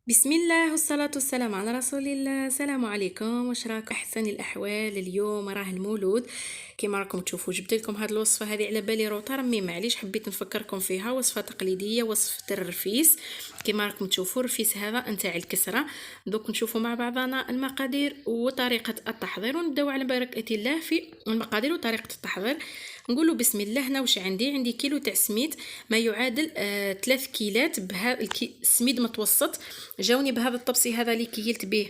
بسم الله والصلاة والسلام على رسول الله. السلام عليكم، واش راكم؟ احسن الاحوال. اليوم راه المولود كما راكم تشوفوا. جبت لكم هذه الوصفه هذه على بالي روطه مي معليش حبيت نفكركم فيها. وصفه تقليديه، وصفه الرفيس. كما راكم تشوفوا الرفيس هذا نتاع الكسره. دوك نشوفوا مع بعضنا المقادير وطريقه التحضير، ونبداو على بركه الله في المقادير وطريقه التحضير. نقولوا بسم الله. هنا واش عندي كيلو تاع سميد، ما يعادل 3 كيلات بهذا السميد متوسط. جاوني بهذا الطبسي هذا اللي كيلت به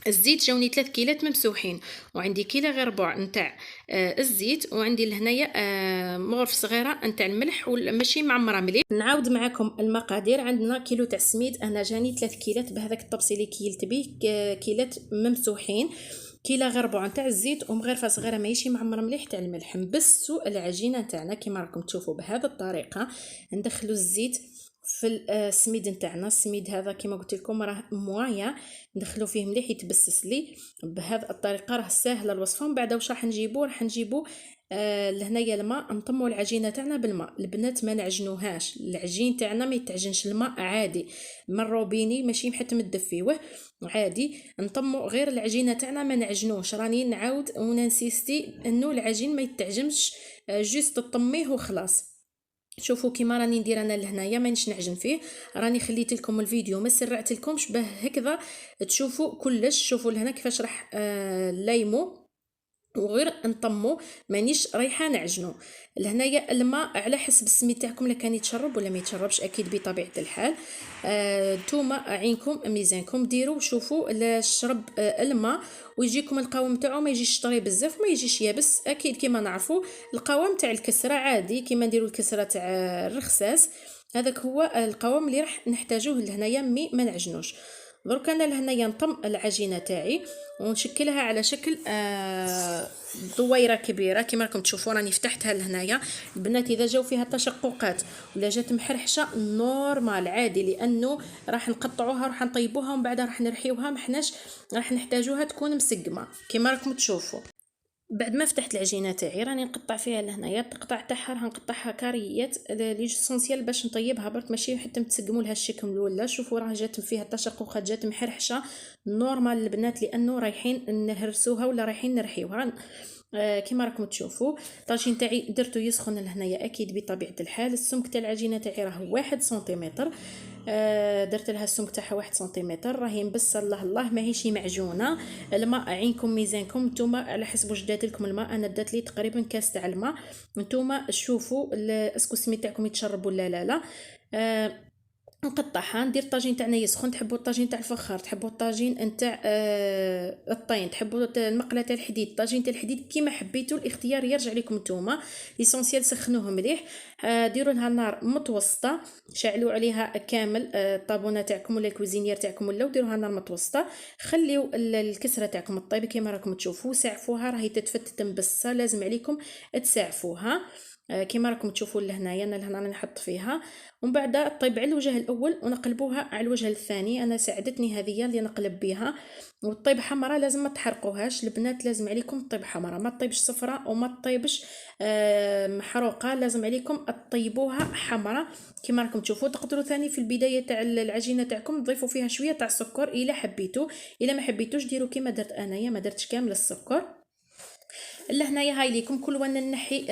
الزيت، جاوني 3 كيلات ممسوحين، وعندي كيلة غير ربع نتاع الزيت، وعندي لهنايا مغرف صغيره نتاع الملح وماشي معمره مليح. نعاود معكم المقادير. عندنا كيلو تاع السميد، انا جاني 3 كيلات بهذاك الطبسي اللي كيلت به، كيلات ممسوحين، كيله غير ربع نتاع الزيت، ومغرفه صغيره ماشي معمره مليح تاع الملح. نبسوا العجينه تاعنا كما راكم تشوفوا بهذه الطريقه. ندخلوا الزيت في السميد نتاعنا. السميد هذا كما قلت لكم راه موايا، ندخلو فيه مليح يتبسس لي بهذه الطريقه. راه ساهله الوصفه. من بعد واش راح نجيبو لهنايا الماء، نطمو العجينه تاعنا بالماء. البنات ما نعجنوهاش، العجين تاعنا ما يتعجنش، الماء عادي من روبيني ماشي حتى مدفيوه عادي. نطمو غير العجينه تاعنا ما نعجنوش. راني نعاود وننسيستي انه العجين ما يتعجنش، جوست تطميه وخلاص. شوفوا كيما راني ندير انا لهنايا مانيش نعجن فيه. راني خليت لكم الفيديو ما سرعت لكمش باه هكذا تشوفوا كلش. شوفوا لهنا كيفاش راح لايمو وغير نطمو، مانيش رايحه نعجنو. لهنايا الماء على حسب السميد تاعكم، لا كان يتشرب ولا ما يتشربش اكيد بطبيعه الحال. نتوما عينكم ميزانكم ديروا. شوفوا لا شرب الماء ويجيكم القوام تاعو ما يجيش طري بزاف، ما يجيش يابس. اكيد كما نعرفوا القوام تاع الكسره عادي كما نديروا الكسره تاع الرخساس، هذاك هو القوام اللي راح نحتاجوه لهنايا مي ما نعجنوش. درك انا لهنايا نطم العجينه تاعي ونشكلها على شكل دويره كبيره كما راكم تشوفوا. راني فتحتها لهنايا. البنات اذا جاو فيها تشققات ولا جات محرحشه نورمال عادي، لانه راح نقطعوها راح نطيبوها ومن بعد راح نرحيوها، محناش راح نحتاجوها تكون مسقمه كما راكم تشوفوا. بعد ما فتحت العجينه تاعي راني نقطع فيها لهنايا. التقطاع تاعها راح نقطعها كاريات ليسونسيال باش نطيبها برك، ماشي حتى تسقموا لها الشكل الاولى. شوفوا راه جات فيها تشققات، جات محرحشه نورمال البنات، لانه رايحين نهرسوها ولا رايحين نرحيوها. كما راكم تشوفوا الطاجين تاعي درتو يسخن لهنايا اكيد بطبيعه الحال. السمك تاع العجينه تاعي راه 1 سنتيمتر. درت لها السمك تاعها 1 سنتيمتر. راهي مبسه الله الله ماهيش معجونه. الماء عينكم ميزانكم، نتوما على حسب واش دات لكم الماء. انا دات لي تقريبا كاس تاع الماء. نتوما شوفوا اسكو السميد تاعكم يتشرب ولا لا. نقطعها. ندير الطاجين تاعنا يسخن. تحبوا الطاجين تاع الفخار، تحبوا الطاجين نتاع الطين، تحبوا المقله تاع الحديد، الطاجين تاع الحديد كيما حبيتوا. الاختيار يرجع لكم نتوما. ليسونسيال سخنوه مليح. ديروا لها النار متوسطه، شعلوا عليها كامل الطابونه تاعكم ولا الكوزينير تاعكم ولا، وديروها نار متوسطه. خليو الكسره تاعكم طيب كيما راكم تشوفوا. سعفوها راهي تتفتت مبسه، لازم عليكم تسعفوها كما راكم تشوفوا لهنايا. انا لهنا راني نحط فيها ومن بعد طيب على الوجه الاول ونقلبوها على الوجه الثاني. انا ساعدتني هذه اللي نقلب بها. والطيب حمراء لازم ما تحرقوهاش البنات، لازم عليكم طيب حمراء، ما تطيبش صفراء وما تطيبش محروقه. لازم عليكم تطيبوها حمراء كما راكم تشوفوا. تقدروا ثاني في البدايه تاع العجينه تاعكم تضيفوا فيها شويه تاع السكر الا حبيتوا، الا ما حبيتوش ديروا كما درت انايا، ما درتش كامل السكر. لهنايا هاي ليكم كل وانا نحي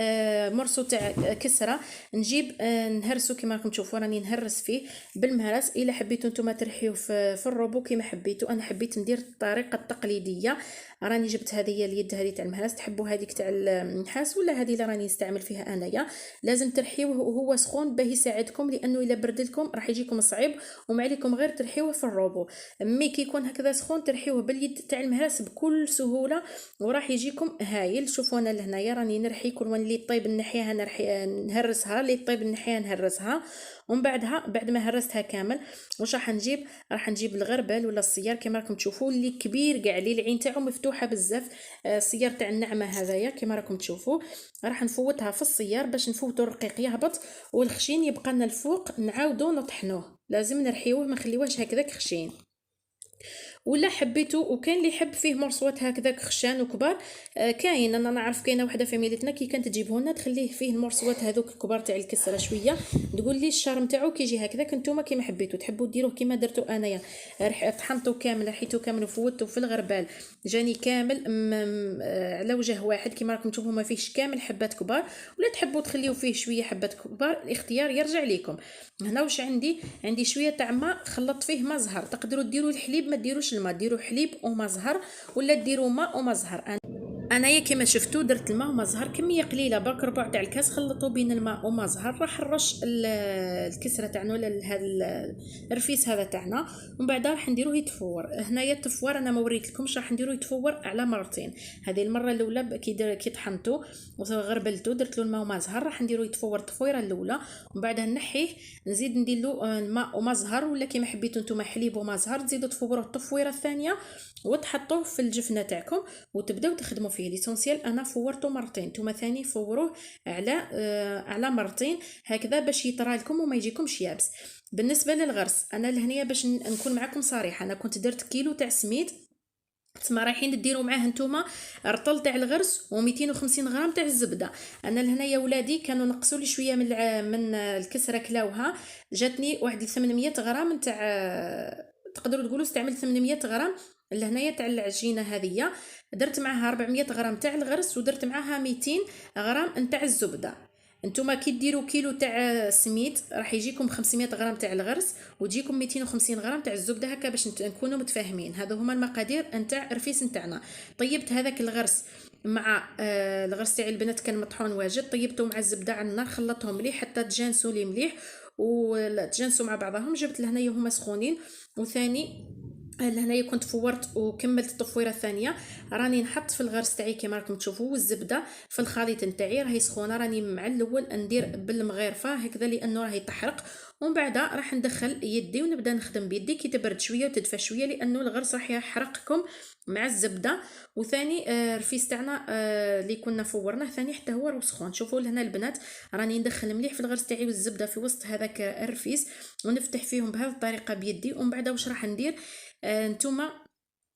مرسو تاع كسره، نجيب نهرسو كما راكم تشوفوا. راني نهرس فيه بالمهرس. الا حبيتوا نتوما ترحيوه في الروبو كما حبيتوا. انا حبيت ندير الطريقه التقليديه. راني جبت هذه اليد هذه تاع المهرس، تحبوا هذيك تاع النحاس ولا هذه اللي راني نستعمل فيها انايا. لازم ترحيوه وهو سخون باه يساعدكم، لانه الا برد لكم راح يجيكم صعيب وما عليكم غير ترحيوه في الروبو. مي كي يكون هكذا سخون ترحيوه باليد تاع المهرس بكل سهوله وراح يجيكم هايل. شوفوا انا لهنايا راني نرحي كل وين اللي طيب نحيها نهرسها، اللي طيب نحيها نهرسها. ومن بعدها بعد ما هرستها كامل واش راح نجيب الغربال ولا الصيار كما راكم تشوفوا، اللي كبير كاع اللي العين تاعو مفتوحه بزاف. الصيار تاع النعمه هذايا كما راكم تشوفوا. راح نفوتها في الصيار باش نفوتوا الرقيق يهبط والخشين يبقى لنا الفوق. نعاودو نطحنوه، لازم نرحيوه ما نخليوهش هكذاك خشين. ولا حبيتو. وكاين اللي يحب فيه مرصوات هكذاك خشان وكبار. كاين انا نعرف كاينه وحده فاميلتنا كي كانت تجيبه لنا تخليه فيه المرصوات هذوك الكبار تاع الكسره شويه، تقول لي الشارم تاعو كيجي هكذاك. نتوما كيما حبيتو تحبوا ديروه كيما درتو انايا، طحنتو كامل رحيتو كامل وفوتو في الغربال، جاني كامل على وجه واحد كيما راكم تشوفوا ما فيهش كامل حبات كبار. ولا تحبوا تخليو فيه شويه حبات كبار، الاختيار يرجع ليكم. هنا واش عندي شويه تاع ماء خلطت فيه ما زهر. تقدروا ديروا الحليب ما ديروش الماء، ديروا حليب وما زهر، ولا ديروا ماء وما زهر. انايا كما شفتوا درت الماء وما زهر كميه قليله، برك ربع تاع الكاس خلطوا بين الماء وما زهر. راح نرش الكسره تاعنا ولا هذا الرفيس هذا تاعنا، ومن بعد راح نديروه يتفور. هنايا التفوار انا ما وريتلكمش، راح نديروه يتفور على مرتين. هذه المره الاولى كي طحنته وغربلته درت له الماء وما زهر، راح نديروه يتفور التفويره الاولى، ومن بعد نحيه نزيد ندير له الماء وما زهر، ولا كيما حبيتوا نتوما حليب وما زهر، تزيدوا تفوروه التفويره الثانيه وتحطوه في الجفنه تاعكم وتبداو تخدموا فيه. ليسونسيال انا فورته مرتين، نتوما ثاني فوروه على مرتين هكذا باش يطرى لكم وما يجيكمش يابس. بالنسبه للغرس انا لهنيه باش نكون معكم صريحه، انا كنت درت كيلو تاع سميد، تسمى رايحين ديروا معاه نتوما رطل تاع الغرس و250 غرام تاع الزبده. انا لهنايا ولادي كانوا نقصوا لي شويه من الكسره كلاوها، جاتني واحد 800 غرام تاع، تقدروا تقولوا استعملت 800 غرام لهنايا تاع العجينه هذه. درت معاها 400 غرام تاع الغرس ودرت معاها 200 غرام نتاع الزبده. نتوما كي ديروا كيلو تاع سميد راح يجيكم 500 غرام تاع الغرس وتجيكم 250 غرام تاع الزبده، هكا باش نكونوا متفاهمين. هذو هما المقادير نتاع الرفيس نتاعنا. طيبت هذاك الغرس مع الغرس تاعي البنات كان مطحون واجد، طيبته مع الزبده على النار، خلطتهم مليح حتى تجانسوا لي مليح وتجانسوا مع بعضهم. جبت لهنايا هما سخونين، وثاني لهنايا كنت فورت وكملت التفويره الثانيه. راني نحط في الغرس تاعي كما راكم تشوفوا الزبده في الخليط نتاعي راهي سخونه. راني مع الاول ندير بالمغيرفه هكذا لانه راهي تحرق، ومن بعد راح ندخل يدي ونبدا نخدم بيدي كي تبرد شويه وتدفى شويه لانه الغرس راح يحرقكم مع الزبده. وثاني الرفيس تاعنا اللي كنا فورناه ثاني حتى هو راه سخون. شوفوا لهنا البنات راني ندخل مليح في الغرس تاعي والزبده في وسط هذاك الرفيس ونفتح فيهم بهذه الطريقه بيدي. ومن بعد واش راح ندير نتوما،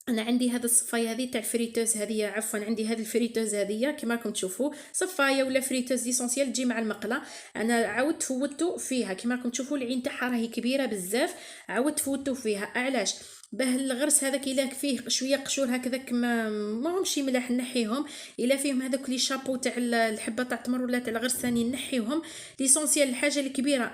انا عندي هذا الصفايه هذه تاع الفريتوز هذه، عفوا عندي هذه الفريتوز هذه كما راكم تشوفوا صفايه ولا فريتوز ليسونسيال تجي مع المقله. انا عاودت فوتو فيها كما راكم تشوفوا العين تاعها راهي كبيره بزاف، عاودت فوتو فيها. علاش؟ باه الغرس هذاك الا فيه شويه قشور هكذاك ما همش ملاح نحيهم، الا فيهم هذوك لي شابو تاع الحبه تاع التمر ولا تاع الغرس ثاني نحيهم. ليسونسيال الحاجه الكبيره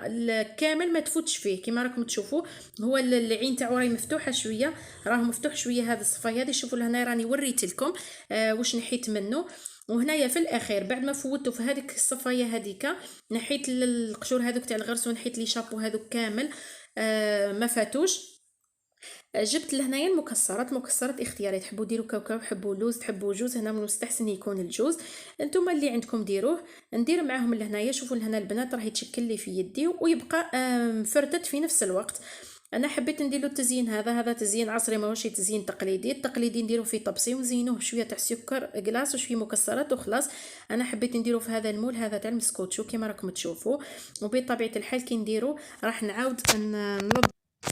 كامل ما تفوتش فيه كما راكم تشوفوا. هو العين تاعو راهي مفتوحه شويه، راه مفتوح شويه هذا الصفايه هذه. شوفوا لهنا راني وريت لكم واش نحيت منه. وهنايا في الاخير بعد ما فوتوا في هذيك الصفايه هذيك نحيت القشور هذوك تاع الغرس ونحيت لي شابو هذوك كامل ما فاتوش. جبت لهنايا المكسرات، مكسرات اختياري، تحبوا ديروا كاوكاو، تحبوا لوز، تحبوا جوز، هنا من المستحسن يكون الجوز، انتم اللي عندكم ديروه. ندير معاهم لهنايا. شوفوا لهنا البنات راح يتشكل لي في يدي ويبقى مفرتت في نفس الوقت. انا حبيت ندير له التزيين هذا تزيين عصري ماهوش تزيين تقليدي. التقليدي نديرو فيه طبسي ونزينوه بشويه تاع سكر كلاص وشويه مكسرات وخلاص. انا حبيت نديرو في هذا المول هذا تاع المسكوتشو كما راكم تشوفوا. وبطبيعه الحال كي نديرو راح نعاود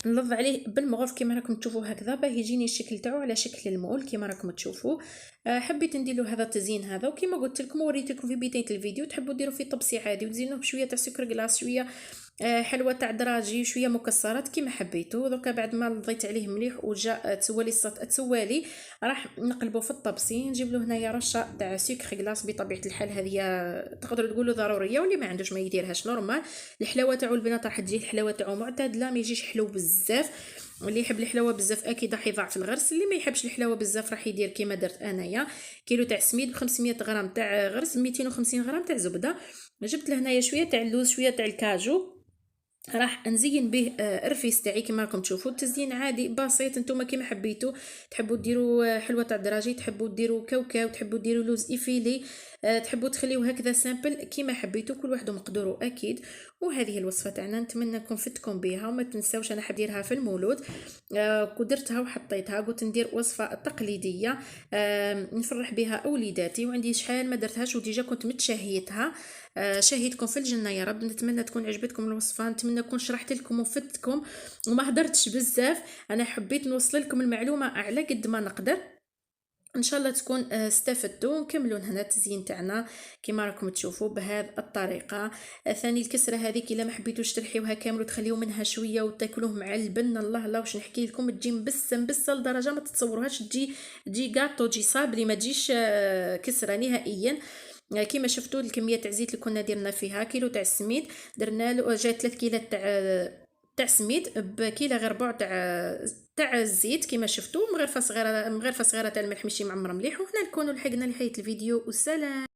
نلض عليه بالمغرف كما راكم تشوفوا هكذا باه يجيني الشكل تاعو على شكل المول كما راكم تشوفوا. حبيت ندير له هذا التزيين هذا، وكما قلت لكم وريت لكم في بدايه الفيديو تحبوا ديروا فيه طبسي عادي وتزينوه بشويه تاع سكر كلاص، شويه حلوه تاع دراجي، شويه مكسرات كما حبيتوا. دوكا بعد ما لضيت عليه مليح وجا تسوالي راح نقلبوا في الطبسي. نجيب له هنايا رشه تاع سكر كلاص. بطبيعه الحال هذه تقدروا تقولوا ضروريه، واللي ما عندوش ما يديرهاش نورمال. الحلاوه تاعو البنات راح تجي الحلاوه تاعو معتدله، ما يجيش حلو بزاف. واللي يحب الحلاوه بزاف اكيد راح يضاعف الغرس، اللي ما يحبش الحلاوه بزاف راح يدير كيما درت انايا كيلو تاع سميد ب 500 غرام تاع غرس 250 غرام تاع زبده. جبت لهنايا شويه تاع اللوز شويه تاع الكاجو، راح نزين به الرفيس تاعي كما راكم تشوفوا. التزيين عادي بسيط نتوما كيما حبيتوا، تحبوا ديروا حلوه تاع دراجي، تحبوا ديروا كاوكاو، تحبوا ديروا لوز ايفيلي، تحبوا تخليوه هكذا سامبل كيما حبيتوا، كل واحد مقدوره اكيد. وهذه الوصفه تاعنا نتمنى نكون فتكم بها. وما تنساوش انا حديرها في المولود قدرتها وحطيتها، قلت ندير وصفه تقليديه نفرح بها اوليداتي، وعندي شحال ما درتهاش وديجا كنت متشهيتها. شهيتكم في الجنه يا رب. نتمنى تكون عجبتكم الوصفه، نتمنى نكون شرحت لكم وفدتكم وما هدرتش بزاف. انا حبيت نوصل لكم المعلومه على قد ما نقدر. ان شاء الله تكون استفدتوا. نكملوا هنا التزيين تاعنا كما راكم تشوفوا بهذه الطريقه. ثاني الكسره هذيك الا ما حبيتوش ترحيوها كامل وتخليو منها شويه وتاكلوه مع البن، الله الله واش نحكي لكم، تجي مبسه لدرجه ما تتصوروهاش، تجي غاطو، تجي صابلي، ما تجيش كسره نهائيا. كما شفتوا الكميه تاع الزيت اللي كنا درنا فيها كيلو تاع السميد، درنا له جا 3 كيلات تاع سميد بكيله غير ربع تاع الزيت كما شفتوا، مغرفه صغيره تاع الملح ماشي معمر مليح. وهنا نكونوا لحقنا لنهايه الفيديو، والسلام.